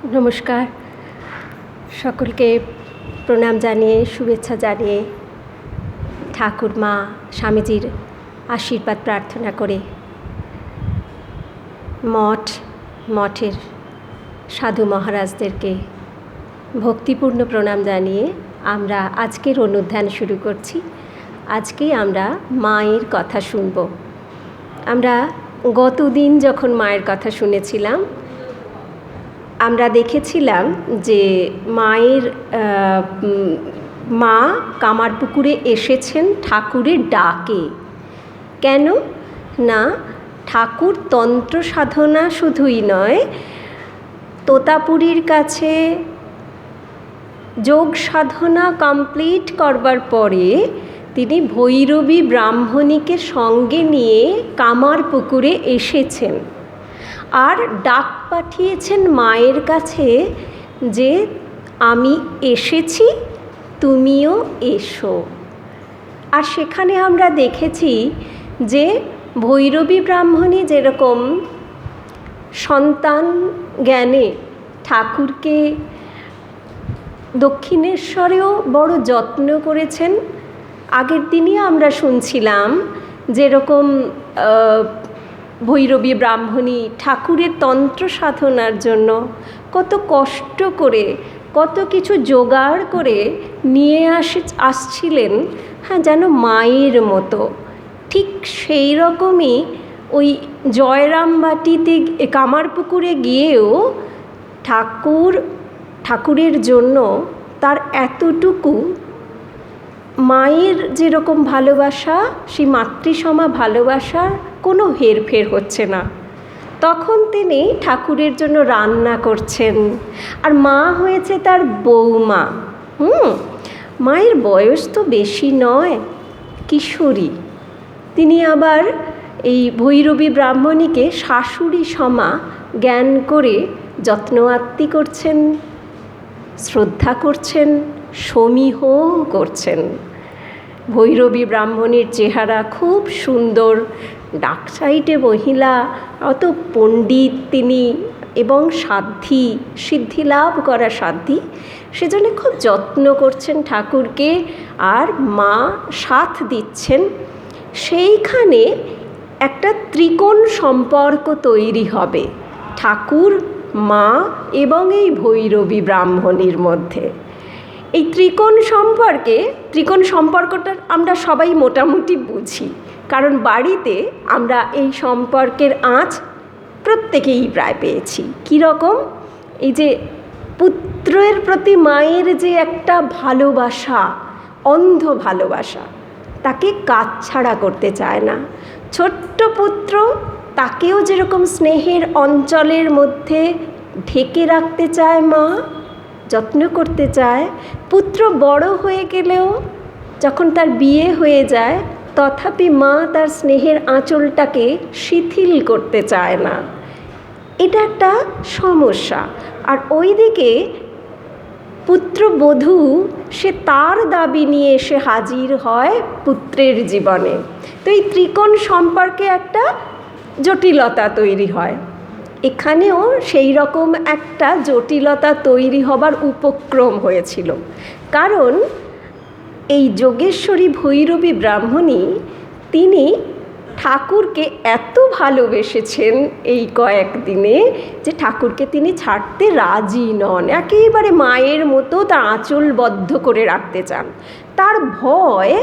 নমস্কার, সকলকে প্রণাম জানিয়ে, শুভেচ্ছা জানিয়ে, ঠাকুর মা স্বামীজির আশীর্বাদ প্রার্থনা করে মঠের সাধু মহারাজদেরকে ভক্তিপূর্ণ প্রণাম জানিয়ে আমরা আজকের অনুধ্যান শুরু করছি। আজকে আমরা মায়ের কথা শুনব। আমরা গতদিন যখন মায়ের কথা শুনেছিলাম, আমরা দেখেছিলাম যে মা কামারপুকুরে এসেছেন ঠাকুরের ডাকে। কেন না, ঠাকুর তন্ত্র সাধনা শুধুই নয়, তোতাপুরীর কাছে যোগ সাধনা কমপ্লিট করবার পরে তিনি ভৈরবী ব্রাহ্মণীকে সঙ্গে নিয়ে কামারপুকুরে এসেছেন আর ডাক পাঠিয়েছেন মায়ের কাছে যে আমি এসেছি, তুমিও এসো। আর সেখানে আমরা দেখেছি যে ভৈরবী ব্রাহ্মণী যেরকম সন্তান জ্ঞানে ঠাকুরকে দক্ষিণেশ্বরেও বড় যত্ন করেছেন। আগের দিনই আমরা শুনছিলাম যেরকম ভৈরবী ব্রাহ্মণী ঠাকুরের তন্ত্র সাধনার জন্য কত কষ্ট করে, কত কিছু জোগাড় করে নিয়ে আসছিলেন, যেন মায়ের মতো। ঠিক সেই রকমই ওই জয়রামবাটিতে কামারপুকুরে গিয়েও ঠাকুরের জন্য তার এতটুকু মায়ের যেরকম ভালোবাসা, সেই মাতৃসমা ভালোবাসার কোনো হেরফের হচ্ছে না। তখন তিনি ঠাকুরের জন্য রান্না করছেন, আর মা হয়েছে তার বৌমা। মায়ের বয়স তো বেশি নয়, কিশোরী। তিনি আবার এই ভৈরবী ব্রাহ্মণীকে শাশুড়ি সমা জ্ঞান করে যত্ন আত্তি করছেন, শ্রদ্ধা করছেন, সমীহ করছেন। ভৈরবী ব্রাহ্মণীর চেহারা খুব সুন্দর, ডাকসাইটে মহিলা, অত পণ্ডিত তিনি এবং সাধ্বী, সিদ্ধি লাভ করা সাধ্বী। সেজন্য খুব যত্ন করছেন ঠাকুরকে, আর মা সাথ দিচ্ছেন। সেইখানে একটা ত্রিকোণ সম্পর্ক তৈরি হবে ঠাকুর, মা এবং এই ভৈরবী ব্রাহ্মণীর মধ্যে। এই ত্রিকোণ সম্পর্কটা আমরা সবাই মোটামুটি বুঝি, কারণ বাড়িতে আমরা এই সম্পর্কের আঁচ প্রত্যেকেই প্রায় পেয়েছি। কীরকম? এই যে পুত্রের প্রতি মায়ের যে একটা ভালোবাসা, অন্ধ ভালোবাসা, তাকে কাছছাড়া করতে চায় না। ছোট্ট পুত্র, তাকেও যেরকম স্নেহের অঞ্চলের মধ্যে ঢেকে রাখতে চায় মা, যত্ন করতে চায়। পুত্র বড় হয়ে গেলেও যখন তার বিয়ে হয়ে যায়, তথাপি মা তার স্নেহের আঁচলটাকে শিথিল করতে চায় না। এটা একটা সমস্যা। আর ওইদিকে পুত্রবধূ, সে তার দাবি নিয়ে এসে হাজির হয় পুত্রের জীবনে। তো এই ত্রিকোণ সম্পর্কে একটা জটিলতা তৈরি হয়। এখানেও সেই রকম একটা জটিলতা তৈরি হবার উপক্রম হয়েছিল। কারণ এই যোগেশ্বরী ভৈরবী ব্রাহ্মণী, তিনি ঠাকুরকে এত ভালোবেসেছেন এই কয়েকদিনে যে ঠাকুরকে তিনি ছাড়তে রাজি নন। একেবারে মায়ের মতো তার আঁচলবদ্ধ করে রাখতে চান। তার ভয়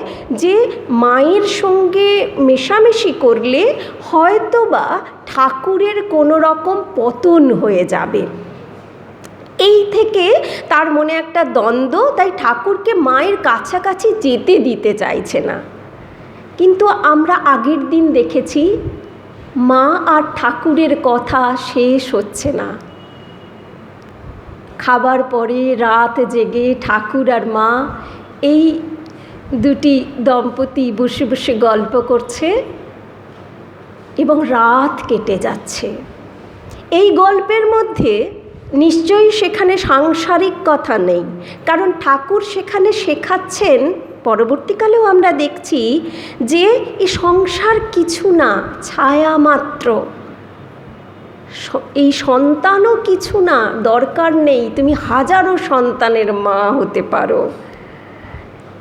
যে মায়ের সঙ্গে মেশামেশি করলে হয়তোবা ঠাকুরের কোনো রকম পতন হয়ে যাবে। এই থেকে তার মনে একটা দ্বন্দ্ব, তাই ঠাকুরকে মায়ের কাছাকাছি যেতে দিতে চাইছে না। কিন্তু আমরা আগের দিন দেখেছি মা আর ঠাকুরের কথা শেষ হচ্ছে না। খাবার পরে রাত জেগে ঠাকুর আর মা, এই দুটি দম্পতি বসে বসে গল্প করছে এবং রাত কেটে যাচ্ছে। এই গল্পের মধ্যে নিশ্চয়ই সেখানে সাংসারিক কথা নেই, কারণ ঠাকুর সেখানে শেখাচ্ছেন। পরবর্তীকালেও আমরা দেখছি যে এই সংসার কিছু না, ছায়া মাত্র। এই সন্তানও কিছু না, দরকার নেই, তুমি হাজারো সন্তানের মা হতে পারো।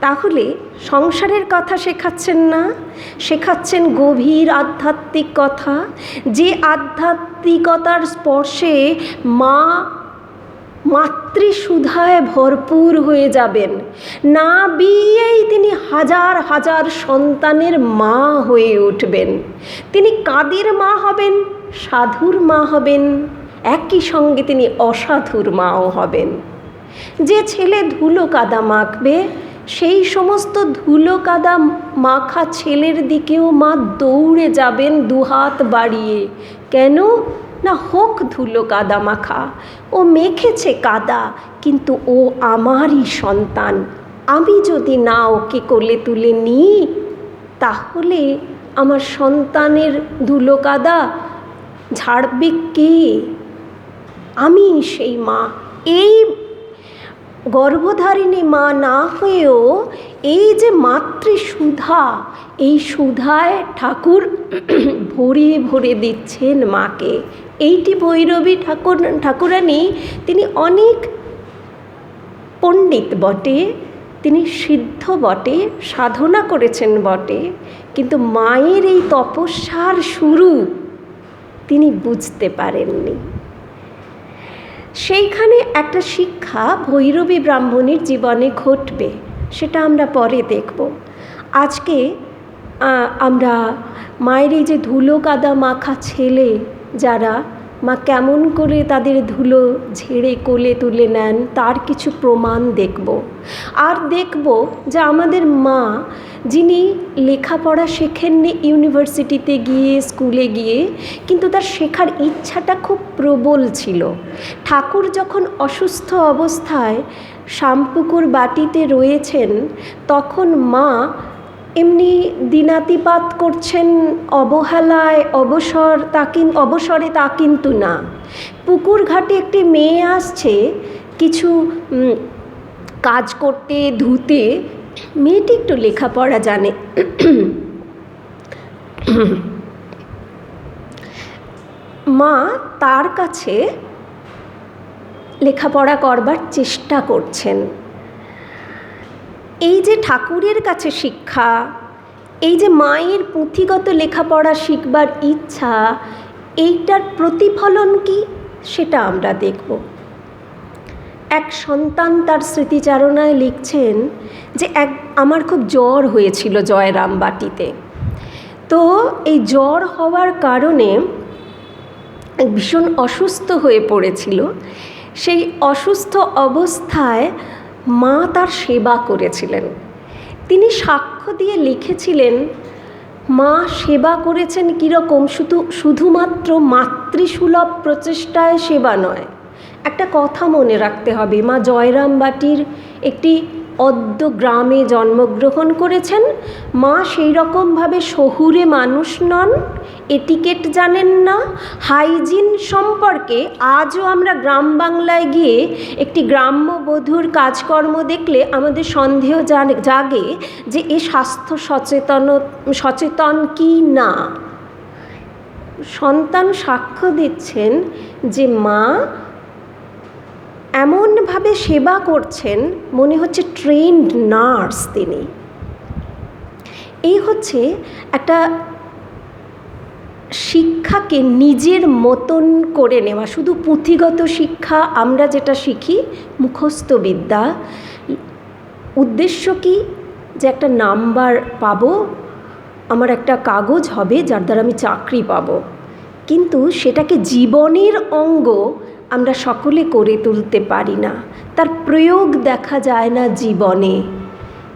তাহলে সংসারের কথা শেখাচ্ছেন না, শেখাচ্ছেন গভীর আধ্যাত্মিক কথা, যে আধ্যাত্মিকতার স্পর্শে মা মাতৃসুধায় ভরপুর হয়ে যাবেন। না বিয়েই তিনি হাজার হাজার সন্তানের মা হয়ে উঠবেন। তিনি কাদের মা হবেন? সাধুর মা হবেন, একই সঙ্গে তিনি অসাধুর মাও হবেন। যে ছেলে ধুলো কাদা মাখবে, সেই সমস্ত ধুলো কাদা মাখা ছেলের দিকেও মা দৌড়ে যাবেন দুহাত বাড়িয়ে। কেন না, হোক ধুলো কাদা মাখা, ও মেখেছে কাদা, কিন্তু ও আমারই সন্তান। আমি যদি না ওকে কোলে তুলে নিই, তাহলে আমার সন্তানের ধুলো কাদা ঝাড়বে কে? আমি সেই মা। এই গর্ভধারিণী মা না হয়েও এই যে মাতৃসুধা, এই সুধায় ঠাকুর ভরে ভরে দিচ্ছেন মাকে। এইটি ভৈরবী ঠাকুরানী, তিনি অনেক পণ্ডিত বটে, তিনি সিদ্ধ বটে, সাধনা করেছেন বটে, কিন্তু মায়ের এই তপস্যার শুরু তিনি বুঝতে পারেননি। সেইখানে একটা শিক্ষা ভৈরবী ব্রাহ্মণীর জীবনে ঘটবে, সেটা আমরা পরে দেখব। আজকে আমরা মায়ের এই যে ধুলো কাদা মাখা ছেলে যারা, মা কেমন করে তাদের ধুলো ঝেড়ে কোলে তুলে নেন তার কিছু প্রমাণ দেখব। আর দেখব যে আমাদের মা, যিনি লেখাপড়া শেখেননি ইউনিভার্সিটিতে গিয়ে, স্কুলে গিয়ে, কিন্তু তার শেখার ইচ্ছাটা খুব প্রবল ছিল। ঠাকুর যখন অসুস্থ অবস্থায় শামপুকুর বাটিতে রয়েছেন, তখন মা এমনি দিনাতিপাত করছেন, অবহেলায়, অবসরে তা কিন্তু না। পুকুর ঘাটে একটি মেয়ে আসছে কিছু কাজ করতে, ধুতে। মেয়েটি একটু লেখাপড়া জানে। মা তার কাছে লেখাপড়া করবার চেষ্টা করছেন। এই যে ঠাকুরের কাছে শিক্ষা, এই যে মায়ের পুঁথিগত লেখাপড়া শিখবার ইচ্ছা, এইটার প্রতিফলন কি সেটা আমরা দেখব। এক সন্তান তার স্মৃতিচারণায় লিখছেন যে আমার খুব জ্বর হয়েছিল জয়রামবাটিতে। তো এই জ্বর হওয়ার কারণে ভীষণ অসুস্থ হয়ে পড়েছিল। সেই অসুস্থ অবস্থায় মা তার সেবা করেছিলেন। তিনি সাক্ষ্য দিয়ে লিখেছিলেন, মা সেবা করেছেন কীরকম, শুধুমাত্র মাতৃসুলভ প্রচেষ্টায় সেবা নয়। একটা কথা মনে রাখতে হবে, মা জয়রামবাটির একটি অদ্য গ্রামে জন্মগ্রহণ করেছেন। মা সেই রকমভাবে শহুরে মানুষ নন, এটিকেট জানেন না, হাইজিন সম্পর্কে আজও আমরা গ্রাম বাংলায় গিয়ে একটি গ্রাম্য বধূর কাজকর্ম দেখলে আমাদের সন্দেহ জাগে যে এ স্বাস্থ্য সচেতন কি না। সন্তান সাক্ষ্য দিচ্ছেন যে মা এমনভাবে সেবা করছেন, মনে হচ্ছে ট্রেন্ড নার্স তিনি। এই হচ্ছে একটা শিক্ষাকে নিজের মতন করে নেওয়া। শুধু পুঁথিগত শিক্ষা আমরা যেটা শিখি, মুখস্থ বিদ্যা, উদ্দেশ্য কি, যে একটা নাম্বার পাবো, আমার একটা কাগজ হবে যার দ্বারা আমি চাকরি পাবো, কিন্তু সেটাকে জীবনের অঙ্গ আমরা সকলে করে তুলতে পারি না। তার প্রয়োগ দেখা যায় না জীবনে।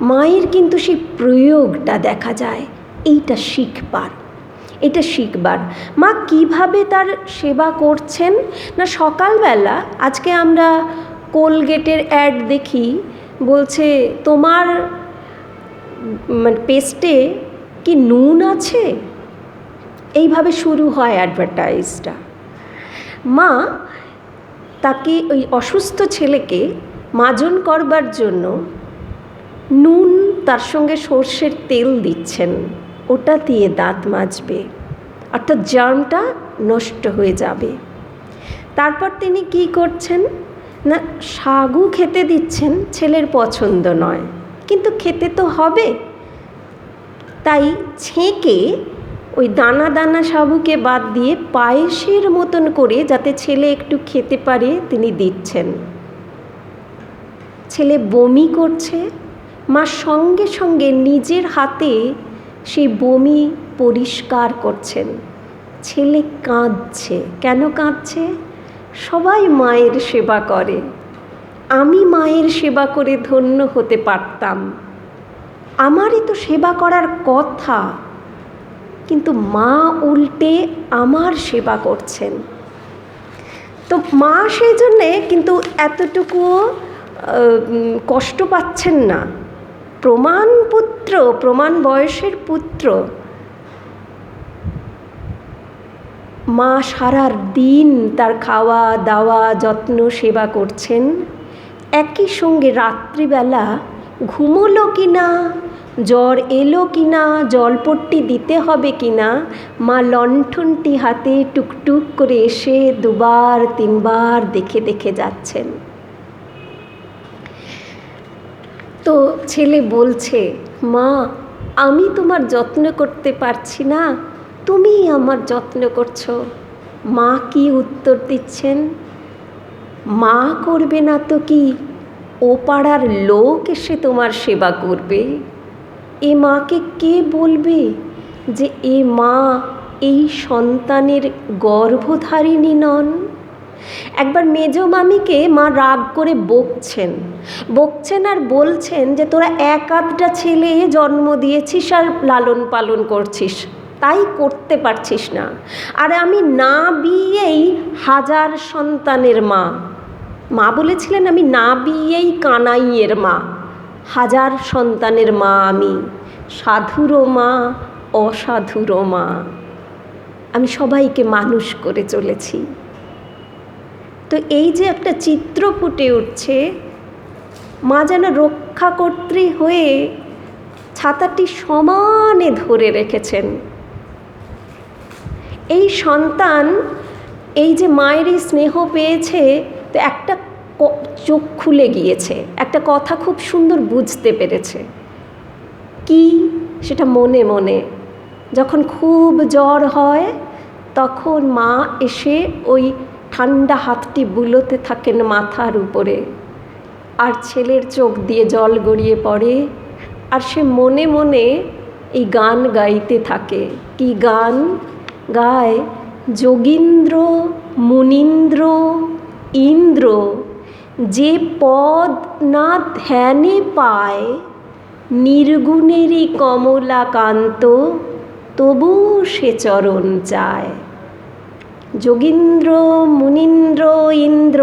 মায়ের কিন্তু সেই প্রয়োগটা দেখা যায়। এটা শিখবার মা কিভাবে তার সেবা করছেন না, সকালবেলা আজকে আমরা কোলগেটের অ্যাড দেখি, বলছে তোমার পেস্টে কি নুন আছে, এইভাবে শুরু হয় অ্যাডভার্টাইজটা। মা তাকে, ওই অসুস্থ ছেলেকে মাজন করবার জন্য নুন তার সঙ্গে সর্ষের তেল দিচ্ছেন, ওটা দিয়ে দাঁত মাজবে। অর্থাৎ জার্মটা নষ্ট হয়ে যাবে। তারপর তিনি কি করছেন না, সাগু খেতে দিচ্ছেন, ছেলের পছন্দ নয় কিন্তু খেতে তো হবে, তাই ছেঁকে ওই দানা দানা সাবুকে বাদ দিয়ে পায়েসের মতন করে যাতে ছেলে একটু খেতে পারে তিনি দিচ্ছেন। ছেলে বমি করছে, মা সঙ্গে সঙ্গে নিজের হাতে সেই বমি পরিষ্কার করছেন। ছেলে কাঁদছে। কেন কাঁদছে? সবাই মায়ের সেবা করে, আমি মায়ের সেবা করে ধন্য হতে পারতাম, আমারই তো সেবা করার কথা, কিন্তু মা উল্টে আমার সেবা করছেন। তো মা সেই জন্যে কিন্তু এতটুকুও কষ্ট পাচ্ছেন না। প্রমাণ পুত্র, প্রমাণ বয়সের পুত্র, মা সারার দিন তার খাওয়া দাওয়া যত্ন সেবা করছেন। একই সঙ্গে রাত্রিবেলা ঘুমোলো কি না, জ্বর এলো কি না, জলপট্টি দিতে হবে কি না, মা লণ্ঠনটি হাতে টুকটুক করে এসে দুবার তিনবার দেখে দেখে যাচ্ছেন। তো ছেলে বলছে, মা আমি তোমার যত্ন করতে পারছি না, তুমি আমার যত্ন করছো। মা কি উত্তর দিচ্ছেন? মা করবে না তো কি, ও পাড়ার লোক এসে তোমার সেবা করবে। এ মাকে কে বলবে যে এ মা এই সন্তানের গর্ভধারিণী নন? একবার মেজ মামিকে মা রাগ করে বকছেন আর বলছেন যে তোরা এক আধটা ছেলে জন্ম দিয়েছিস আর লালন পালন করছিস, তাই করতে পারছিস না। আর আমি না বিয়েই হাজার সন্তানের মা। মা বলেছিলেন আমি না বিয়েই কানাইয়ের মা, হাজার সন্তানের মা আমি, সাধুরও মা অসাধুরও মা, আমি সবাইকে মানুষ করে চলেছি। তো এই যে একটা চিত্র ফুটে উঠছে, মা যেন রক্ষাকর্ত্রী হয়ে ছাতাটি সমানে ধরে রেখেছেন। এই সন্তান এই যে মায়ের এই স্নেহ পেয়েছে, তো একটা চোখ খুলে গিয়েছে, একটা কথা খুব সুন্দর বুঝতে পেরেছে। কি? সেটা মনে মনে যখন খুব জ্বর হয় তখন মা এসে ওই ঠান্ডা হাতটি বুলোতে থাকেন মাথার উপরে, আর ছেলের চোখ দিয়ে জল গড়িয়ে পড়ে, আর সে মনে মনে এই গান গাইতে থাকে। কি গান গায়? যোগীন্দ্র মুনীন্দ্র ইন্দ্র যে পদ না ধ্যানে পায়, নির্গুণেরই কমলাকান্ত তবু সে চরণ চায়। যোগীন্দ্র মুনীন্দ্র ইন্দ্র,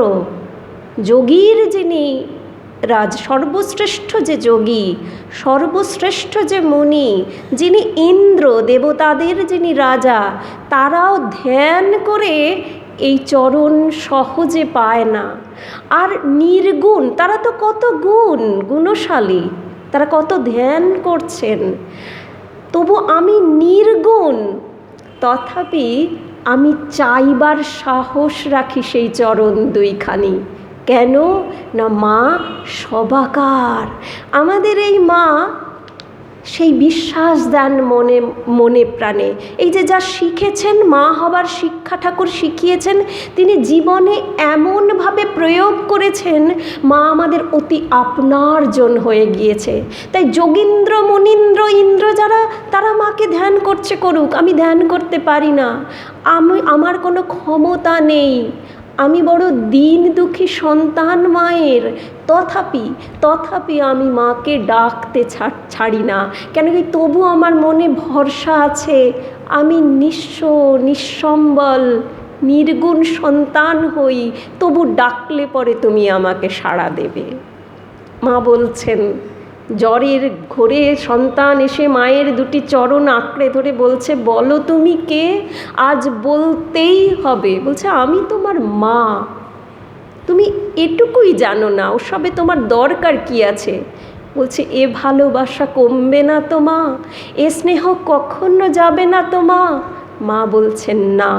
যোগীর যিনি রাজ, সর্বশ্রেষ্ঠ যে যোগী, সর্বশ্রেষ্ঠ যে মুনি, যিনি ইন্দ্র, দেবতাদের যিনি রাজা, তারাও ধ্যান করে এই চরণ সহজে পায় না। আর নির্গুণ, তারা তো কত গুণশালী, তারা কত ধ্যান করছেন, তবু আমি নির্গুণ, তথাপি আমি চাইবার সাহস রাখি সেই চরণ দুইখানি। কেন না মা সবাকার। আমাদের এই মা সেই বিশ্বাস দেন মনে মনে প্রাণে। এই যে যা শিখেছেন, মা হবার শিক্ষা ঠাকুর শিখিয়েছেন, তিনি জীবনে এমনভাবে প্রয়োগ করেছেন, মা আমাদের অতি আপনার জন হয়ে গিয়েছে। তাই যোগীন্দ্র মুনীন্দ্র ইন্দ্র যারা, তারা মাকে ধ্যান করছে, করুক, আমি ধ্যান করতে পারি না, আমার কোনো ক্ষমতা নেই, আমি বড় দীন দুঃখী সন্তান মায়ের, তথাপি আমি মাকে ডাকতে ছাড়ি না। কেন কি? তবু আমার মনে ভরসা আছে, আমি নিঃস্ব নিঃসম্বল নির্গুণ সন্তান হই, তবু ডাকলে পরে তুমি আমাকে সাড়া দেবে। মা বলছেন, জ্বরের ঘোরে সন্তান এসে মায়ের দুটি চরণ আঁকড়ে ধরে বলছে, বলো তুমি কে? আজ বলতেই হবে। বলছে, আমি তোমার মা, তুমি এটুকুই জানো না, ওসবে তোমার দরকার কি আছে? বলছে, এ ভালোবাসা কমবে না তো মা, এ স্নেহ কখনো যাবে না তো মা, মা বলছেন না,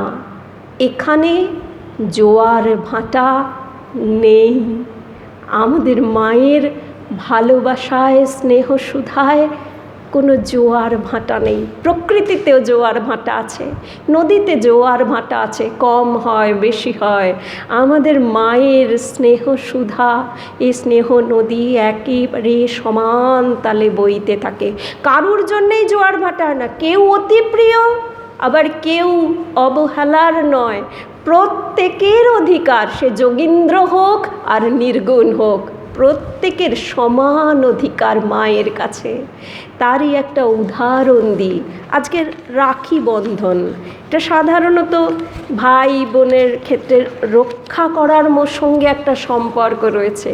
এখানে জোয়ার ভাটা নেই। আমাদের মায়ের ভালোবাসায়, স্নেহ সুধায় কোনো জোয়ার ভাটা নেই। প্রকৃতিতেও জোয়ার ভাটা আছে, নদীতে জোয়ার ভাটা আছে, কম হয় বেশি হয়। আমাদের মায়ের স্নেহ সুধা, এই স্নেহ নদী একেবারে সমান তালে বইতে থাকে। কারুর জন্যেই জোয়ার ভাটা না, কেউ অতি প্রিয় আবার কেউ অবহেলার নয়। প্রত্যেকের অধিকার, সে যোগীন্দ্র হোক আর নির্গুণ হোক, প্রত্যেকের সমান অধিকার মায়ের কাছে। তারই একটা উদাহরণ দিই। আজকের রাখি বন্ধন, এটা সাধারণত ভাই বোনের ক্ষেত্রে রক্ষা করার সঙ্গে একটা সম্পর্ক রয়েছে।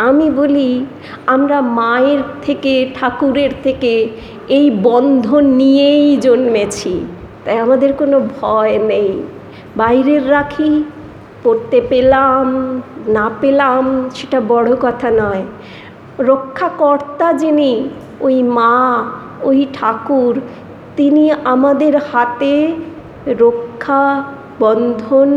আমি বলি, আমরা মায়ের থেকে, ঠাকুরের থেকে এই বন্ধন নিয়েই জন্মেছি, তাই আমাদের কোনো ভয় নেই। বাইরের রাখি পড়তে পেলাম না পেলাম সেটা বড় কথা নয়। রক্ষাকর্তা যিনি, ওই মা, ওই ঠাকুর, তিনি আমাদের হাতে রক্ষা বন্ধন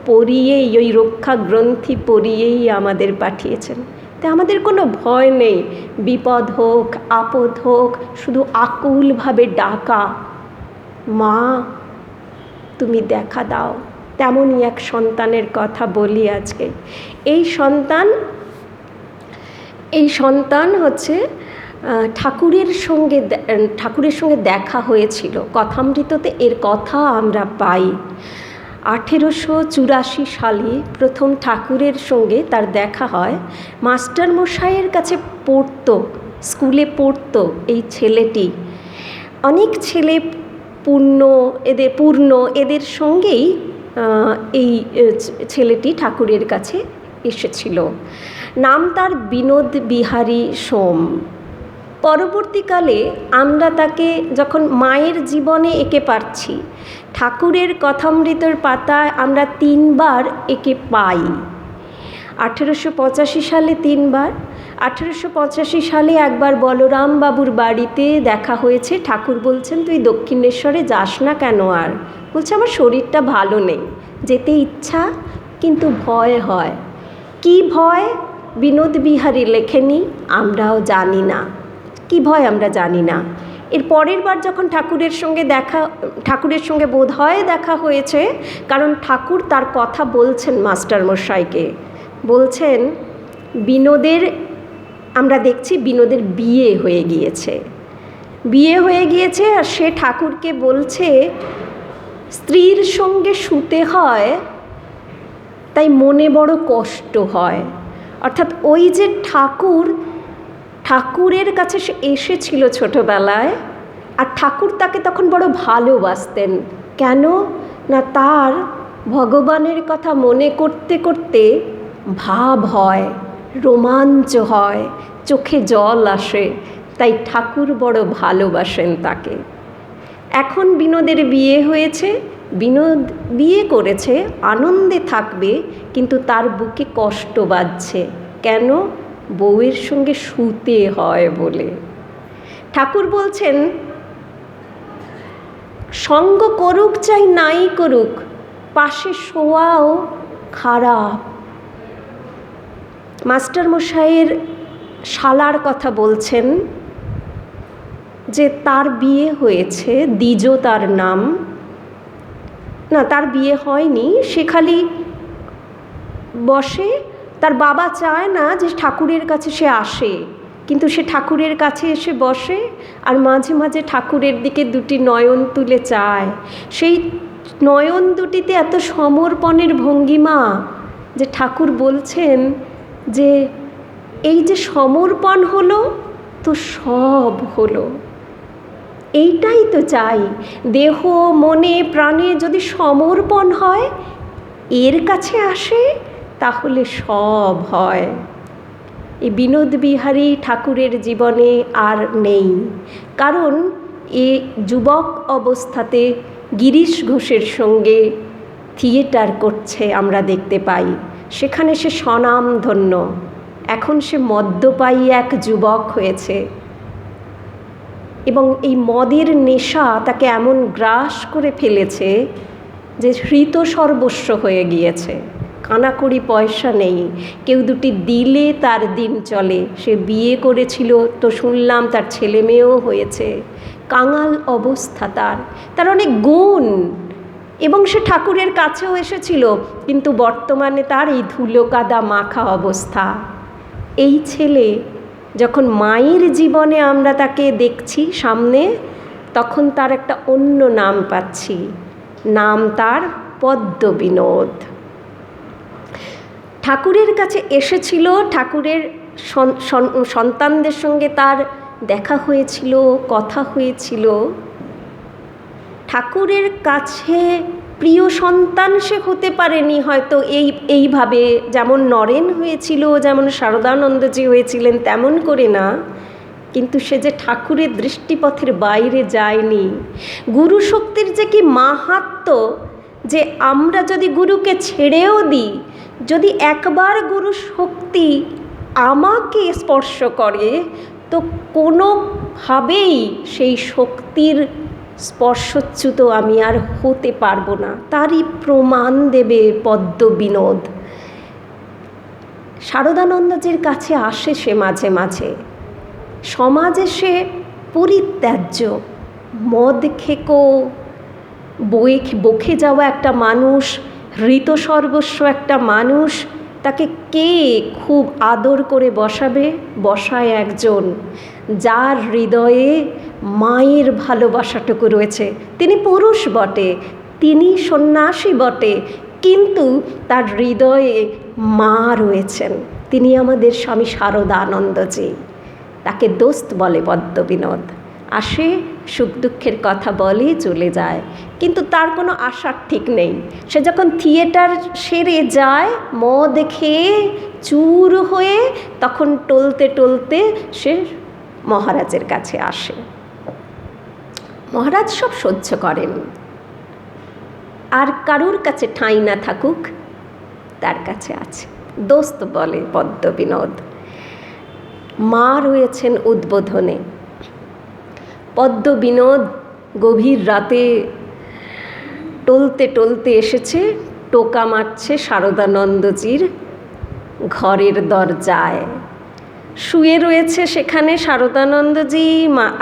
পরিয়েই, ওই রক্ষা গ্রন্থি পরিয়েই আমাদের পাঠিয়েছেন। তাই আমাদের কোনো ভয় নেই। বিপদ হোক, আপদ হোক, শুধু আকুলভাবে ডাকা, মা তুমি দেখা দাও। তেমনই এক সন্তানের কথা বলি আজকে। এই সন্তান হচ্ছে ঠাকুরের সঙ্গে দেখা হয়েছিল। কথামৃততে এর কথা আমরা পাই। 1884 সালে প্রথম ঠাকুরের সঙ্গে তার দেখা হয়। মাস্টারমশাইয়ের কাছে পড়তো, স্কুলে পড়তো এই ছেলেটি। অনেক ছেলে পূর্ণ এদের সঙ্গেই এই ছেলেটি ঠাকুরের কাছে এসেছিল। নাম তার বিনোদ বিহারী সোম। পরবর্তীকালে আমরা তাকে যখন মায়ের জীবনে একে পাচ্ছি, ঠাকুরের কথামৃতের পাতায় আমরা 3 বার একে পাই। 1885 সালে 3 বার, 1885 সালে একবার বলরাম বাবুর বাড়িতে দেখা হয়েছে। ঠাকুর বলছেন, তুই দক্ষিণেশ্বরে যাস না কেন? আর বলছে, আমার শরীরটা ভালো নেই, যেতে ইচ্ছা কিন্তু ভয় হয়। কি ভয় বিনোদ বিহারী লেখেনি, আমরাও জানি না। কি ভয় আমরা জানি না। এর পরের বার যখন ঠাকুরের সঙ্গে বোধ হয় দেখা হয়েছে, কারণ ঠাকুর তার কথা বলছেন মাস্টারমশাইকে, বলছেন আমরা দেখছি বিনোদের বিয়ে হয়ে গিয়েছে। আর সে ঠাকুরকে বলছে, স্ত্রীর সঙ্গে শুতে হয়, তাই মনে বড় কষ্ট হয়। অর্থাৎ ওই যে ঠাকুরের কাছে সে এসেছিল ছোটবেলায়, আর ঠাকুর তাকে তখন বড় ভালোবাসতেন। কেন না, তার ভগবানের কথা মনে করতে করতে ভাব হয়, রোমাঞ্চ হয়, চোখে জল আসে, তাই ঠাকুর বড় ভালোবাসেন তাকে। এখন বিনোদের বিয়ে হয়েছে, বিনোদ বিয়ে করেছে, আনন্দে থাকবে, কিন্তু তার বুকে কষ্ট বাজছে। কেন? বউয়ের সঙ্গে শুতে হয় বলে। ঠাকুর বলছেন, সঙ্গ করুক চাই নাই করুক, পাশে শোয়াও খারাপ। মাস্টারমশাইয়ের শালার কথা বলছেন যে তার বিয়ে হয়েছে, দ্বিজ তার নাম। না, তার বিয়ে হয়নি, সে খালি বসে। তার বাবা চায় না যে ঠাকুরের কাছে সে আসে, কিন্তু সে ঠাকুরের কাছে এসে বসে, আর মাঝে মাঝে ঠাকুরের দিকে 2টি নয়ন তুলে চায়। সেই নয়ন দুটিতে এত সমর্পণের ভঙ্গিমা যে ঠাকুর বলছেন যে এই যে সমর্পণ হলো, তো সব হলো। এইটাই তো চাই। দেহ মনে প্রাণে যদি সমর্পণ হয়, এর কাছে আসে, তাহলে সব হয়। এই বিনোদ বিহারী ঠাকুরের জীবনে আর নেই, কারণ এ যুবক অবস্থাতে গিরিশ ঘোষের সঙ্গে থিয়েটার করছে আমরা দেখতে পাই। সেখানে সে স্বনামধন্য। এখন সে মদ্যপায়ী এক যুবক হয়েছে। এবং এই মদের নেশা তাকে এমন গ্রাস করে ফেলেছে যে হৃত সর্বস্ব হয়ে গিয়েছে। কানাকড়ি পয়সা নেই, কেউ দুটি দিলে তার দিন চলে। সে বিয়ে করেছিল তো শুনলাম তার ছেলে মেয়েও হয়েছে। কাঙাল অবস্থা তার অনেক গুণ, এবং সে ঠাকুরের কাছেও এসেছিল, কিন্তু বর্তমানে তার এই ধুলো কাদা মাখা অবস্থা। এই ছেলে যখন মায়ের জীবনে আমরা তাকে দেখছি সামনে, তখন তার একটা অন্য নাম পাচ্ছি, নাম তার পদ্মবিনোদ। ঠাকুরের কাছে এসেছিল, ঠাকুরের সন্তানদের সঙ্গে তার দেখা হয়েছিল, কথা হয়েছিল। ঠাকুরের কাছে প্রিয় সন্তান সে হতে পারেনি হয়তো এইভাবে, যেমন নরেন হয়েছিল, যেমন শারদানন্দজি হয়েছিলেন, তেমন করে না, কিন্তু সে যে ঠাকুরের দৃষ্টিপথের বাইরে যায়নি। গুরু শক্তির যে কি মাহাত্ম্য, যে আমরা যদি গুরুকে ছেড়েও দিই, যদি একবার গুরু শক্তি আমাকে স্পর্শ করে, তো কোনোভাবেই সেই শক্তির স্পর্শচ্যুত আমি আর হতে পারবো না। তারই প্রমাণ দেবে পদ্মবিনোদ। শারদানন্দজির কাছে আসে সে মাঝে মাঝে। সমাজে সে পরিত্যাজ্য, মদ খেকো, বকে যাওয়া একটা মানুষ, হৃত সর্বস্ব একটা মানুষ, তাকে কে খুব আদর করে বসায় একজন যার হৃদয়ে মায়ের ভালোবাসাটুকু রয়েছে। তিনি পুরুষ বটে, তিনি সন্ন্যাসী বটে, কিন্তু তার হৃদয়ে মা রয়েছেন। তিনি আমাদের স্বামী শারদানন্দজি। তাকে দোস্ত বলে পদ্মবিনোদ। আসে, সুখ দুঃখের কথা বলে, চলে যায়, কিন্তু তার কোনো আশার ঠিক নেই। সে যখন থিয়েটার সেরে যায় মদ খেয়ে চুর হয়ে, তখন টলতে টলতে সে মহারাজের কাছে আসে। মহারাজ সব সহ্য করেন, আর কারুর কাছে ঠাঁই না থাকুক, তার কাছে আছে। দোস্ত বলে পদ্মবিনোদ। মা রয়েছেন উদ্বোধনে। পদ্মবিনোদ গভীর রাতে টলতে টলতে এসেছে, টোকা মারছে শারদানন্দজির ঘরের দরজায়। শুয়ে রয়েছে সেখানে শারদানন্দজি,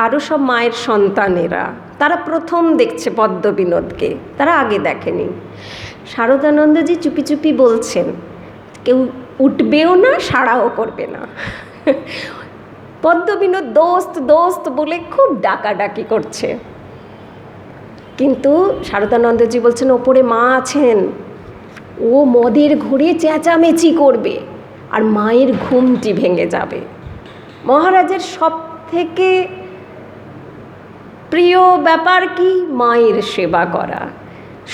আরও সব মায়ের সন্তানেরা। তারা প্রথম দেখছে পদ্মবিনোদকে, তারা আগে দেখেনি। শারদানন্দজি চুপি চুপি বলছেন, কেউ উঠবেও না, সাড়াও করবে না। পদ্মবিনোদ দোস্ত দোস্ত বলে খুব ডাকাডাকি করছে, কিন্তু শারদানন্দজি বলছেন ওপরে মা আছেন, ও মদের ঘুরে চেঁচামেচি করবে আর মায়ের ঘুমটি ভেঙে যাবে। মহারাজের সব থেকে প্রিয় ব্যাপার কি? মায়ের সেবা করা।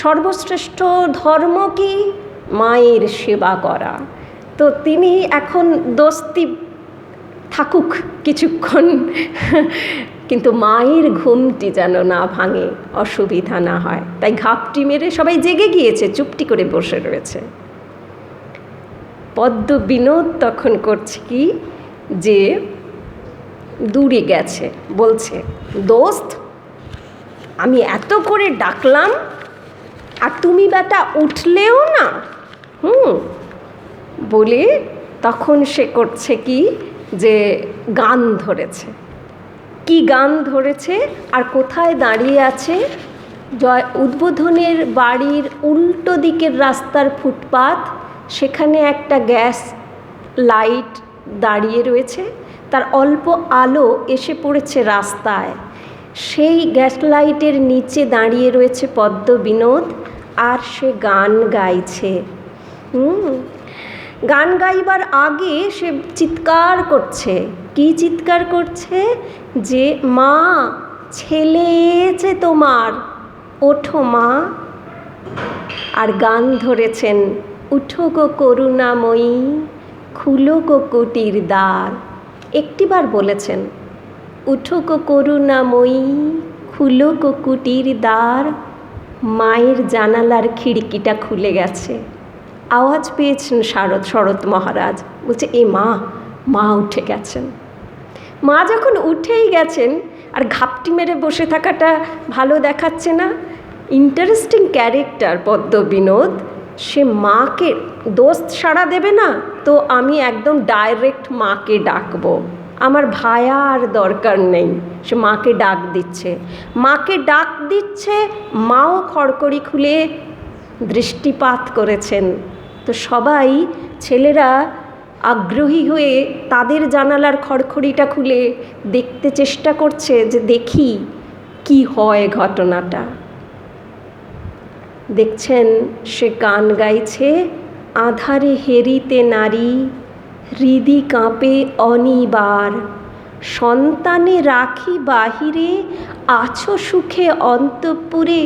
সর্বশ্রেষ্ঠ ধর্ম কি? মায়ের সেবা করা। তো তিনি এখন দোস্তি থাকুক কিছুক্ষণ, কিন্তু মায়ের ঘুমটি যেন না ভাঙে, অসুবিধা না হয়। তাই ঘাপটি মেরে সবাই জেগে গিয়েছে, চুপটি করে বসে রয়েছে। পদ্মবিনোদ তখন করছে কি, যে দূরে গেছে, বলছে, দোস্ত আমি এত করে ডাকলাম আর তুমি বেটা উঠলেও না। বলে তখন সে করছে কি, যে গান ধরেছে। কি গান ধরেছে আর কোথায় দাঁড়িয়ে আছে? উদ্বোধনের বাড়ির উল্টো দিকের রাস্তার ফুটপাত, সেখানে একটা গ্যাস লাইট দাঁড়িয়ে রয়েছে, তার অল্প আলো এসে পড়েছে রাস্তায়। সেই গ্যাস লাইটের নিচে দাঁড়িয়ে রয়েছে পদ্মবিনোদ, আর সে গান গাইছে। গান গাইবার আগে সে চিৎকার করছে। কি চিৎকার করছে? যে মা, ছেলে এসেছে তোমার, ওঠো মা। আর গান ধরেছেন, উঠো গো করুণাময়ী, খুলো গো কুটির দ্বার। একটিবার বলেছেন, উঠো গো করুণাময়ী, খুলো গো কুটির দ্বার। মায়ের জানালার খিড়কিটা খুলে গেছে। আওয়াজ পেয়েছেন শরৎ মহারাজ, বলছে এ মা, মা উঠে গেছেন। মা যখন উঠেই গেছেন, আর ঘাপটি মেরে বসে থাকাটা ভালো দেখাচ্ছে না। Interesting character পদ্মবিনোদ। সে মাকে, দোস্ত সাড়া দেবে না তো আমি একদম ডাইরেক্ট মাকে ডাকবো, আমার ভায়া আর দরকার নেই। সে মাকে ডাক দিচ্ছে, মাকে ডাক দিচ্ছে, মাও খড়খড়ি খুলে দৃষ্টিপাত করেছেন। তো সবাই ছেলেরা আগ্রহী হয়ে তাদের জানালার খড়খড়িটা খুলে দেখতে চেষ্টা করছে যে দেখি কি হয় ঘটনাটা। দেখছেন সে গান গাইছে, আধারে হেরিতে নারী হৃদি কাঁপে অনিবার, সন্তানে রাখি বাহিরে আছো সুখে অন্তঃপুরে,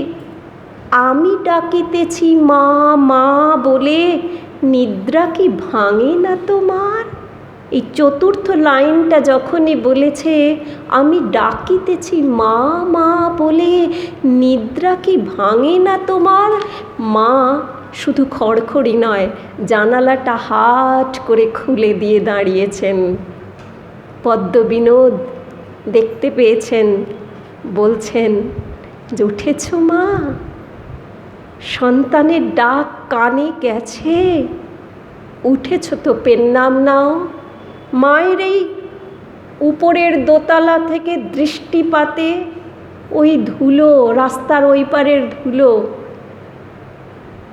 আমি ডাকিতেছি মা মা বলে নিদ্রা কি ভাঙে না তোমার। এই চতুর্থ লাইনটা যখনই বলেছে আমি ডাকিতেছি মা মা বলে নিদ্রা কি ভাঙে না তোমার, মা শুধু খড়খড়ি নয়, জানালাটা হাট করে খুলে দিয়ে দাঁড়িয়েছেন। পদ্মবিনোদ দেখতে পেয়েছেন, বলছেন যে উঠেছ মা, সন্তানের ডাক কানে গেছে, উঠেছ তো পেন নাম নাও। মায়ের এই উপরের দোতলা থেকে দৃষ্টিপাতে ওই ধুলো, রাস্তার ওই পারের ধুলো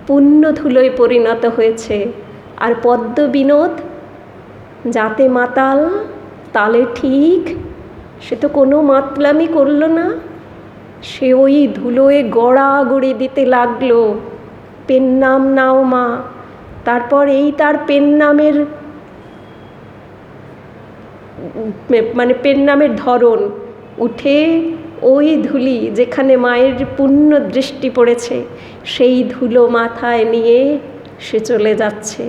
পুণ্য ধুলোয় পরিণত হয়েছে। আর পদ্মবিনোদ যাতে মাতাল তালে ঠিক, সে তো কোনো মাতলামি করল না, সে ওই ধুলোয় গড়াগড়ি দিতে লাগলো, পেন নাম নাও মা। তারপর এই তার পেন নামের পেন নামের ধরন, উঠে ওই ধুলি যেখানে মায়ের পুণ্য দৃষ্টি পড়েছে সেই ধুলো মাথায় নিয়ে সে চলে যাচ্ছে।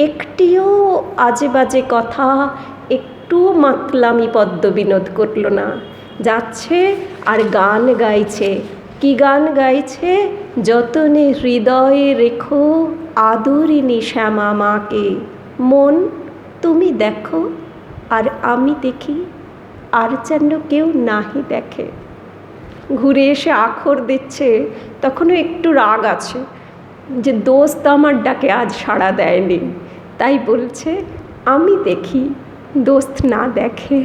একটিও আজে বাজে কথা, একটুও মাতলামি পদ্মবিনোদ করল না, যাচ্ছে আর গান গাইছে। কি গান গাইছে? যতনে হৃদয়ে রেখো আদরিনী শ্যামা মাকে, মন তুমি দেখো আর আমি দেখি, আর যেন কেউ নাহি দেখে। ঘুরে এসে আখর দিচ্ছে, তখনও একটু রাগ আছে যে দোস্ত আমার ডাকে আজ সাড়া দেয়নি, তাই বলছে আমি দেখি, দোস্ত না দেখে।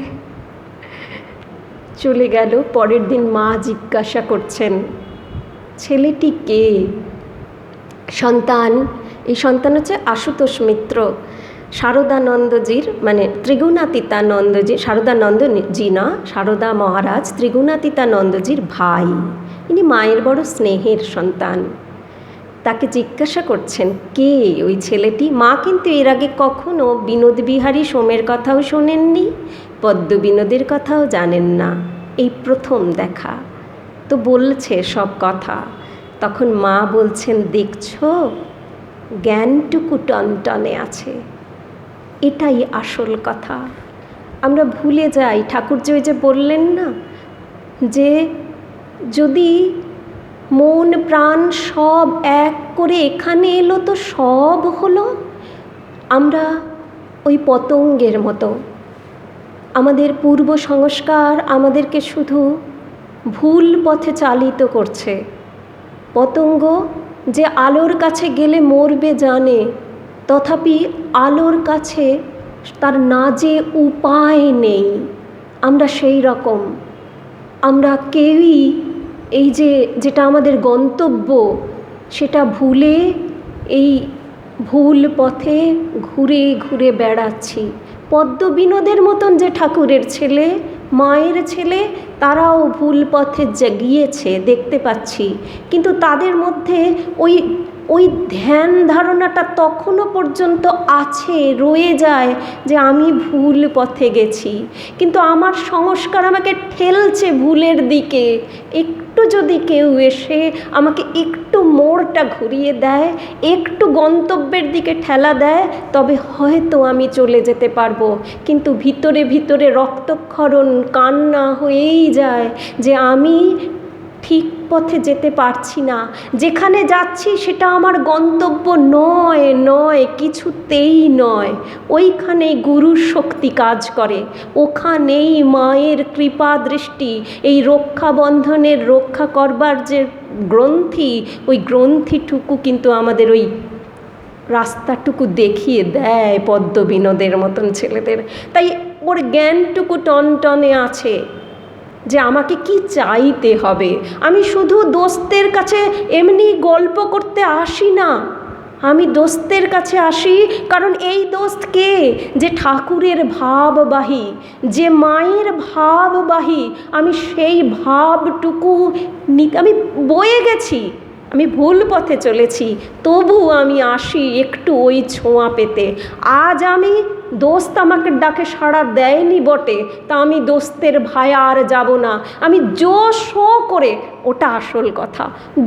চলে গেল। পরের দিন মা জিজ্ঞাসা করছেন ছেলেটি কে? সন্তান, এই সন্তান হচ্ছে আশুতোষ মিত্র, শারদানন্দজির মানে ত্রিগুণাতীতানন্দজি, শারদানন্দজি না, শারদা মহারাজ ত্রিগুণাতীতানন্দজির ভাই। ইনি মায়ের বড় স্নেহের সন্তান। তাকে জিজ্ঞাসা করছেন কে ওই ছেলেটি। মা কিন্তু এর আগে কখনো বিনোদবিহারী সোমের কথাও শোনেননি, পদ্মবিনোদের কথাও জানেন না, এই প্রথম দেখা। তো বলছে সব কথা। তখন মা বলছেন দেখছো, জ্ঞানটুকু টনটনে আছে, এটাই আসল কথা। আমরা ভুলে যাই, ঠাকুরজি ওই যে বললেন না যে যদি মন প্রাণ সব এক করে এখানে এলো তো সব হলো। আমরা ওই পতঙ্গের মতো, আমাদের পূর্ব সংস্কার আমাদেরকে শুধু ভুল পথে চালিত করছে। পতঙ্গ যে আলোর কাছে গেলে মরবে জানে, তথাপি আলোর কাছে তার না যে উপায় নেই। আমরা সেই রকম, আমরা কেউই এই যে যেটা আমাদের গন্তব্য সেটা ভুলে এই ভুল পথে ঘুরে ঘুরে বেড়াচ্ছি। পদ্মবিনোদের মতন যে ঠাকুরের ছেলে, মায়ের ছেলে, তারাও ভুল পথে গিয়েছে দেখতে পাচ্ছি, কিন্তু তাদের মধ্যে ওই ওই ধ্যান ধারণাটা তখনও পর্যন্ত আছে, রয়ে যায় যে আমি ভুল পথে গেছি, কিন্তু আমার সংস্কার আমাকে ঠেলছে ভুলের দিকে। একটু যদি কেউ এসে আমাকে একটু মোড়টা ঘুরিয়ে দেয়, একটু গন্তব্যের দিকে ঠেলা দেয়, তবে হয়তো আমি চলে যেতে পারবো। কিন্তু ভিতরে ভিতরে রক্তক্ষরণ, কান্না হয়েই যায় যে আমি ঠিক পথে যেতে পারছি না, যেখানে যাচ্ছি সেটা আমার গন্তব্য নয়, নয়, কিছুতেই নয়। ওইখানেই গুরুর শক্তি কাজ করে, ওখানেই মায়ের কৃপা দৃষ্টি, এই রক্ষাবন্ধনের রক্ষা করবার যে গ্রন্থি, ওই গ্রন্থিটুকু কিন্তু আমাদের ওই রাস্তাটুকু দেখিয়ে দেয় পদ্মবিনোদের মতন ছেলেদের। তাই ওর জ্ঞানটুকু টনটনে আছে যে আমাকে কি চাইতে হবে। আমি শুধু দোস্তের কাছে এমনি গল্প করতে আসি না, আমি দোস্তের কাছে আসি কারণ এই দোস্ত কে, যে ঠাকুরের ভাববাহী, যে মায়ের ভাববাহী। আমি সেই ভাবটুকু আমি বয়ে গেছি, আমি ভুল পথে চলেছি, তবু আমি আসি একটু ওই ছোঁয়া পেতে। আজ আমি দোস্ত আমাকে ডাকে সাড়া দেয়নি বটে, তা আমি দোস্তের ভায়া আর যাব না। আমি জোশ করে, ওটা আসল কথা,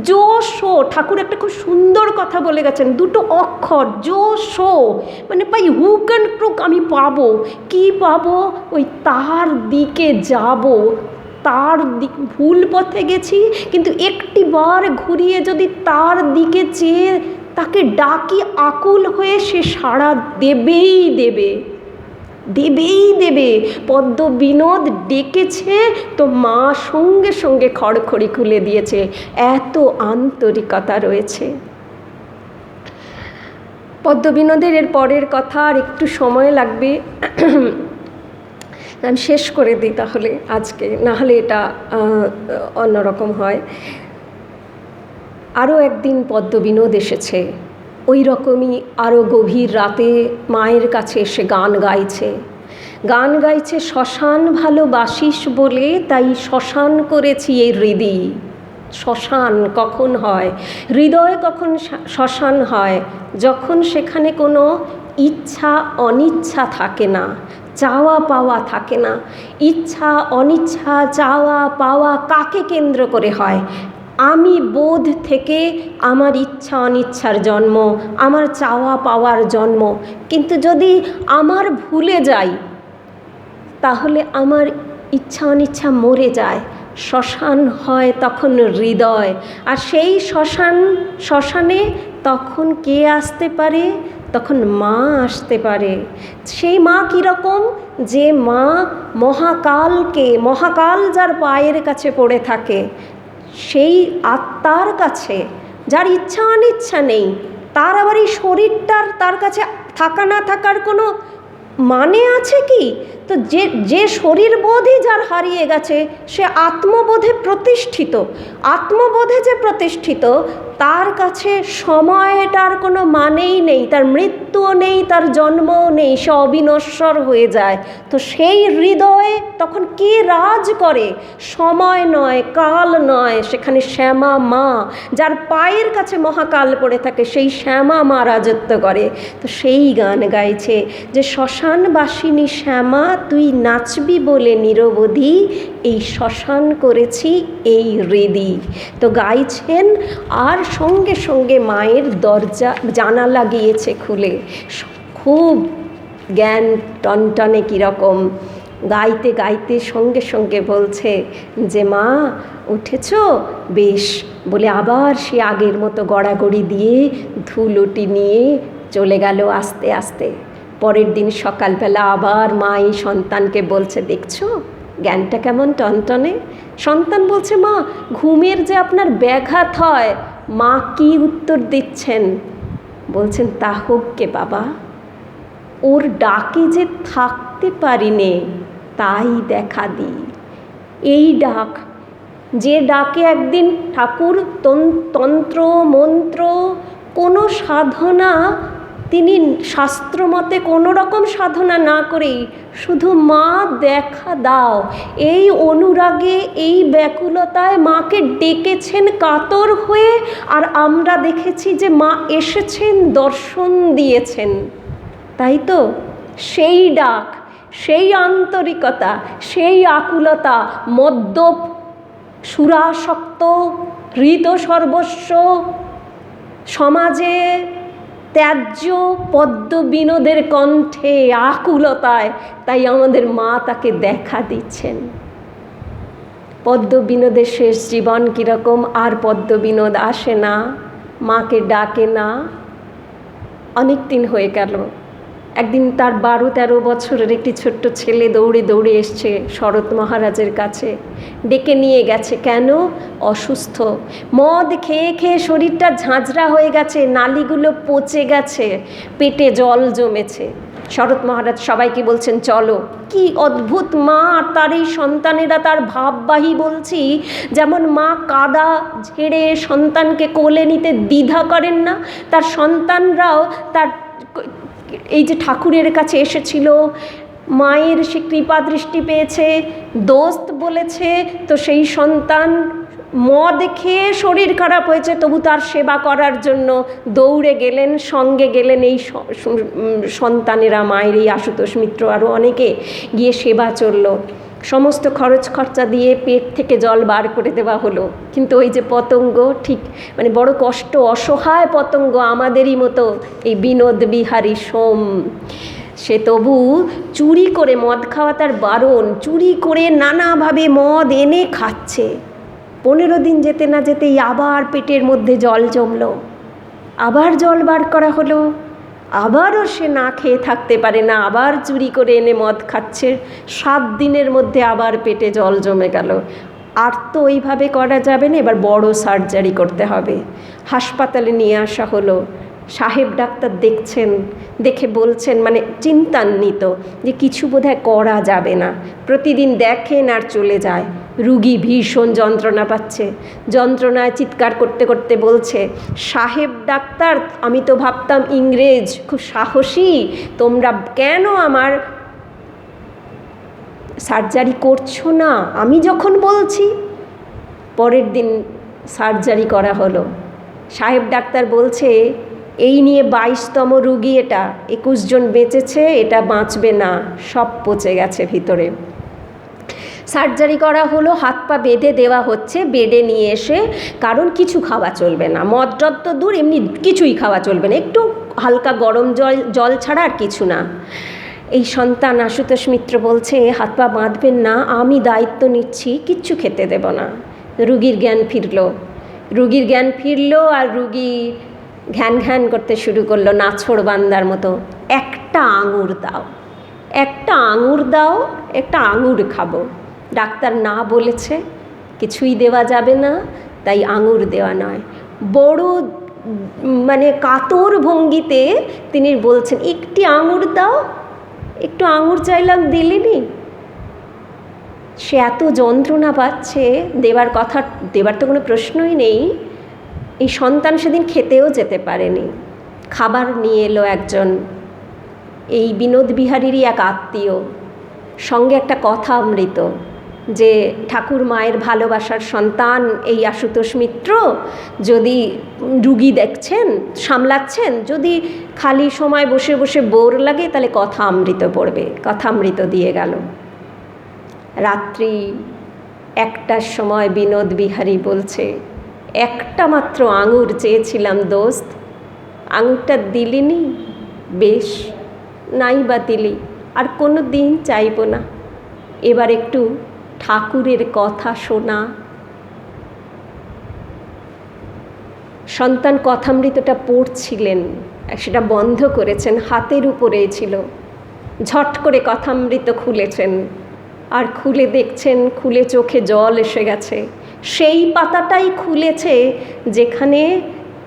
জোশ। ঠাকুর একটা খুব সুন্দর কথা বলে গেছেন, দুটো অক্ষর, জোশ, মানে পাই হুক অ্যান্ড ক্রুক। আমি পাবো, কি পাবো? ওই তার দিকে যাব, তার দিক। ভুল পথে গেছি, কিন্তু একটি বার ঘুরিয়ে যদি তার দিকে চেয়ে তাকে ডাকি আকুল হয়ে, সে সাড়া দেবেই দেবে, দেবেই দেবে। পদ্মবিনোদ ডেকেছে তো মা সঙ্গে সঙ্গে খড়খড়ি খুলে দিয়েছে, এত আন্তরিকতা রয়েছে। পদ্মবিনোদের এর পরের কথা আর একটু সময় লাগবে, আমি শেষ করে দিই তাহলে আজকে, নাহলে এটা অন্যরকম হয়। আরও একদিন পদ্মবিনোদ এসেছে, ওই রকমই আরও গভীর রাতে মায়ের কাছে এসে গান গাইছে। গান গাইছে শ্মশান ভালোবাসিস বলে, তাই শ্মশান করেছি এই হৃদয়। শ্মশান কখন হয়, হৃদয় কখন শ্মশান হয়? যখন সেখানে কোনো ইচ্ছা অনিচ্ছা থাকে না, চাওয়া পাওয়া থাকে না। ইচ্ছা অনিচ্ছা, চাওয়া পাওয়া কাকে কেন্দ্র করে হয়? আমি বোধ থেকে আমার ইচ্ছা অনিচ্ছার জন্ম, আমার চাওয়া পাওয়ার জন্ম। কিন্তু যদি আমার ভুলে যাই, তাহলে আমার ইচ্ছা অনিচ্ছা মরে যায়। শ্মশান হয় তখন হৃদয়। আর সেই শ্মশানে তখন কে আসতে পারে? তখন মা আসতে পারে। সেই মা কীরকম? যে মা মহাকালকে, মহাকাল যার পায়ের কাছে পড়ে থাকে, সেই আত্মার কাছে, যার ইচ্ছা অনিচ্ছা নেই, তার আবার এই শরীরটার তার কাছে থাকা না থাকার কোনো মানে আছে কি? তো যে শরীরবোধই যার হারিয়ে গেছে, সে আত্মবোধে প্রতিষ্ঠিত। আত্মবোধে যে প্রতিষ্ঠিত, তার কাছে সময়টার কোনো মানেই নেই, তার মৃত্যুও নেই, তার জন্মও নেই, সে অবিনশ্বর হয়ে যায়। তো সেই হৃদয়ে তখন কে রাজ করে? সময় নয়, কাল নয়, সেখানে শ্যামা মা, যার পায়ের কাছে মহাকাল পড়ে থাকে, সেই শ্যামা মা রাজত্ব করে। তো সেই গান গাইছে যে শ্মশানবাসিনী শ্যামা, তুই নাচবি বলে নিরবধি, এই শ্মশান করেছি এই হৃদয়। তো গাইছেন, আর সঙ্গে সঙ্গে মায়ের দরজা জানালা গিয়েছে খুলে। খুব জ্ঞান টনটনে কীরকম, গাইতে গাইতে সঙ্গে সঙ্গে বলছে যে মা উঠেছ? বেশ, বলে আবার সে আগের মতো গড়াগড়ি দিয়ে ধুলোটি নিয়ে চলে গেল আস্তে আস্তে। পরের দিন সকালবেলা আবার মা এই সন্তানকে বলছে, দেখছো জ্ঞানটা কেমন টনটনে? সন্তান বলছে, মা ঘুমের যে আপনার ব্যাঘাত হয়। মা কি উত্তর দিচ্ছেন? বলছেন, তা হোক গে বাবা, ওর ডাকে যে থাকতে পারি নে, তাই দেখা দিই। এই ডাক, যে ডাকে একদিন ঠাকুর তন্ত্র মন্ত্র কোনো সাধনা, তিনি শাস্ত্রমতে কোনো রকম সাধনা না করেই শুধু মা দেখা দাও, এই অনুরাগে, এই ব্যাকুলতায় মাকে ডেকেছেন কাতর হয়ে। আর আমরা দেখেছি যে মা এসেছেন, দর্শন দিয়েছেন, তাই তো? সেই ডাক, সেই আন্তরিকতা, সেই আকুলতা, মদ্যপ সুরাসক্ত হৃত সর্বস্ব সমাজে ত্যায্য পদ্মবিনোদের কণ্ঠে, আকুলতায়, তাই আমাদের মা তাকে দেখা দিচ্ছেন। পদ্ম বিনোদের শেষ জীবন কীরকম, আর পদ্ম বিনোদ আসে না, মাকে ডাকে না। অনেক দিন হয়ে গেল। একদিন তার 12-13 বছরের একটি ছোট্ট ছেলে দৌড়ে দৌড়ে এসছে শরৎ মহারাজের কাছে, ডেকে নিয়ে গেছে। কেন? অসুস্থ, মদ খেয়ে খেয়ে শরীরটা ঝাঁঝরা হয়ে গেছে, নালিগুলো পচে গেছে, পেটে জল জমেছে। শরৎ মহারাজ সবাইকে বলছেন চলো। কি অদ্ভুত মা আর তার এই সন্তানেরা তার ভাববাহী বলছি। যেমন মা কাদা ঝেড়ে সন্তানকে কোলে নিতে দ্বিধা করেন না, তার সন্তানরাও তার এই যে ঠাকুরের কাছে এসেছিল, মায়ের সে কৃপা দৃষ্টি পেয়েছে, দোস্ত বলেছে, তো সেই সন্তান মদ খেয়ে শরীর খারাপ হয়েছে তবু তার সেবা করার জন্য দৌড়ে গেলেন, সঙ্গে গেলেন এই সন্তানেরা, মায়ের এই আশুতোষ মিত্র আরও অনেকে গিয়ে সেবা চলল। সমস্ত খরচ খরচা দিয়ে পেট থেকে জল বার করে দেওয়া হলো। কিন্তু ওই যে পতঙ্গ, ঠিক মানে বড় কষ্ট, অসহায় পতঙ্গ, আমাদেরই মতো এই বিনোদ বিহারী সোম, সে তবু চুরি করে, মদ খাওয়া তার বারণ, চুরি করে নানাভাবে মদ এনে খাচ্ছে। 15 দিন যেতে না যেতেই আবার পেটের মধ্যে জল জমলো, আবার জল বার করা হলো, আবারও সে না খেয়ে থাকতে পারে না, আবার চুরি করে এনে মদ খাচ্ছে। 7 দিনের মধ্যে আবার পেটে জল জমে গেল। আর তো ওইভাবে করা যাবে না, এবার বড় সার্জারি করতে হবে। হাসপাতালে নিয়ে আসা হলো। সাহেব ডাক্তার দেখছেন, দেখে বলছেন, মানে চিন্তান্বিত যে কিছু বোধহয় করা যাবে না। প্রতিদিন দেখেন আর চলে যায়। রুগী ভীষণ যন্ত্রণা পাচ্ছে, যন্ত্রণায় চিৎকার করতে করতে বলছে, সাহেব ডাক্তার, আমি তো ভাবতাম ইংরেজ খুব সাহসী, তোমরা কেন আমার সার্জারি করছো না আমি যখন বলছি? পরের দিন সার্জারি করা হলো। সাহেব ডাক্তার বলছে, এই নিয়ে 22তম রুগী, এটা 21 জন বেঁচেছে, এটা বাঁচবে না, সব পচে গেছে ভিতরে। সার্জারি করা হলো, হাত পা বেঁধে দেওয়া হচ্ছে বেডে নিয়ে এসে, কারণ কিছু খাওয়া চলবে না, মদ টদ তো দূর, এমনি কিছুই খাওয়া চলবে না, একটু হালকা গরম জল ছাড়া আর কিছু না। এই সন্তান আশুতোষ মিত্র বলছে, হাত পা বাঁধবেন না, আমি দায়িত্ব নিচ্ছি, কিচ্ছু খেতে দেব না। রুগীর জ্ঞান ফিরল, আর রুগী ঘ্যান ঘ্যান করতে শুরু করলো নাছোড় বান্দার মতো, একটা আঙুর দাও, একটা আঙুর দাও, একটা আঙুর খাবো। ডাক্তার না বলেছে, কিছুই দেওয়া যাবে না, তাই আঙুর দেওয়া নয়। বড় মানে কাতর ভঙ্গিতে তিনি বলছেন, একটি আঙুর দাও, একটু আঙুর চাইলাম, দিলিনি। সে এত যন্ত্রণা পাচ্ছে, দেবার তো কোনো প্রশ্নই নেই। এই সন্তান সেদিন খেতেও যেতে পারেনি। খাবার নিয়ে এলো একজন, এই বিনোদ বিহারীরই এক আত্মীয়, সঙ্গে একটা কথা অমৃত, যে ঠাকুর মায়ের ভালোবাসার সন্তান এই আশুতোষ মিত্র, যদি রুগী দেখছেন, সামলাচ্ছেন, যদি খালি সময় বসে বসে বোর লাগে তাহলে কথা অমৃত পড়বে। কথা অমৃত দিয়ে গেল। রাত্রি 1টার সময় বিনোদ বিহারী বলছে, একটা মাত্র আঙুর চেয়েছিলাম দোস্ত, আঙুরটা দিলিনি, বেশ, নাই বা দিলি, আর কোনো দিন চাইব না, এবার একটু ঠাকুরের কথা শোনা। সন্তান কথামৃতটা পড়ছিলেন, সেটা বন্ধ করেছেন, হাতের উপরেই ছিল। ঝট করে কথামৃত খুলেছেন, আর খুলে দেখছেন, খুলে চোখে জল এসে গেছে। সেই পাতাটাই খুলেছে যেখানে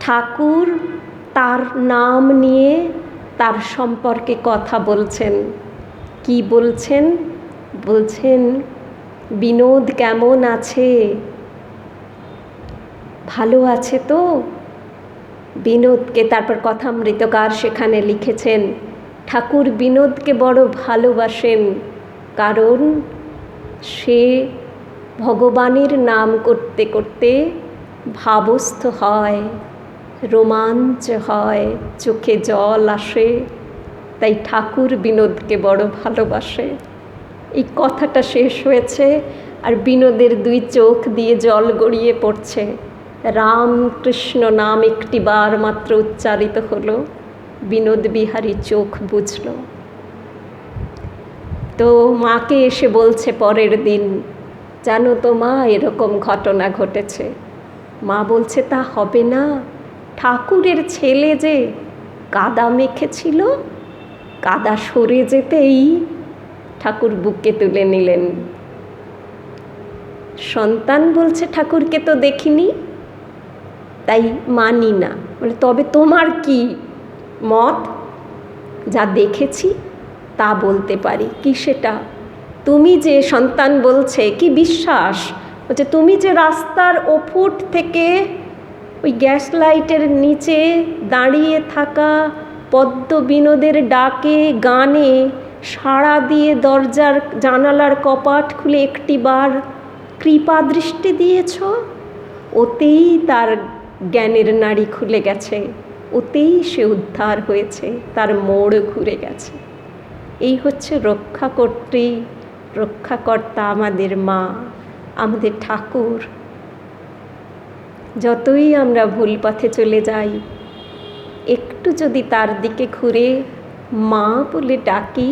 ঠাকুর তার নাম নিয়ে তার সম্পর্কে কথা বলছেন। কি বলছেন? বলছেন, বিনোদ কেমন আছে? ভালো আছে তো? বিনোদকে, তারপর কথামৃতকার সেখানে লিখেছেন, ঠাকুর বিনোদকে বড় ভালোবাসেন, কারণ সে ভগবানের নাম করতে করতে ভাবস্থ হয়, রোমাঞ্চ হয়, চোখে জল আসে, তাই ঠাকুর বিনোদকে বড় ভালোবাসে। এই কথাটা শেষ হয়েছে, আর বিনোদের 2 চোখ দিয়ে জল গড়িয়ে পড়ছে। রামকৃষ্ণ নাম একটি বার মাত্র উচ্চারিত হলো, বিনোদ বিহারী চোখ বুঝল। তো মাকে এসে বলছে পরের দিন জানো তো মা, এরকম ঘটনা ঘটেছে। মা বলছে, তা হবে না, ঠাকুরের ছেলে যে কাদা মেখেছিল, কাদা সরে যেতেই ঠাকুর বুকে তুলে নিলেন। সন্তান বলছে, ঠাকুরকে তো দেখিনি, তাই মানি না। বলে, তবে তোমার কি মত? যা দেখেছি তা বলতে পারি। কি সেটা? তুমি যে, সন্তান বলছে, কি বিশ্বাস? বলছে, তুমি যে রাস্তার ওফুট থেকে ওই গ্যাস লাইটের নিচে দাঁড়িয়ে থাকা পদ্ম বিনোদের ডাকে, গানে সাড়া দিয়ে দরজার জানালার কপাট খুলে একটিবার কৃপা দৃষ্টি দিয়েছ, ওতেই তার জ্ঞানের নাড়ি খুলে গেছে, ওতেই সে উদ্ধার হয়েছে, তার মোড় ঘুরে গেছে। এই হচ্ছে রক্ষাকর্ত্রী, রক্ষাকর্তা আমাদের মা, আমাদের ঠাকুর। যতই আমরা ভুল পথে চলে যাই, একটু যদি তার দিকে ঘুরে মা বলে ডাকি,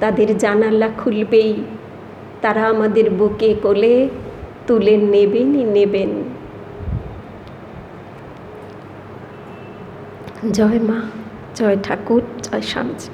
তাদের জানালা খুলবেই, তারা আমাদের বুকে কোলে তুলে নেবেনই নেবেন। জয় মা, জয় ঠাকুর, জয় স্বামীজি।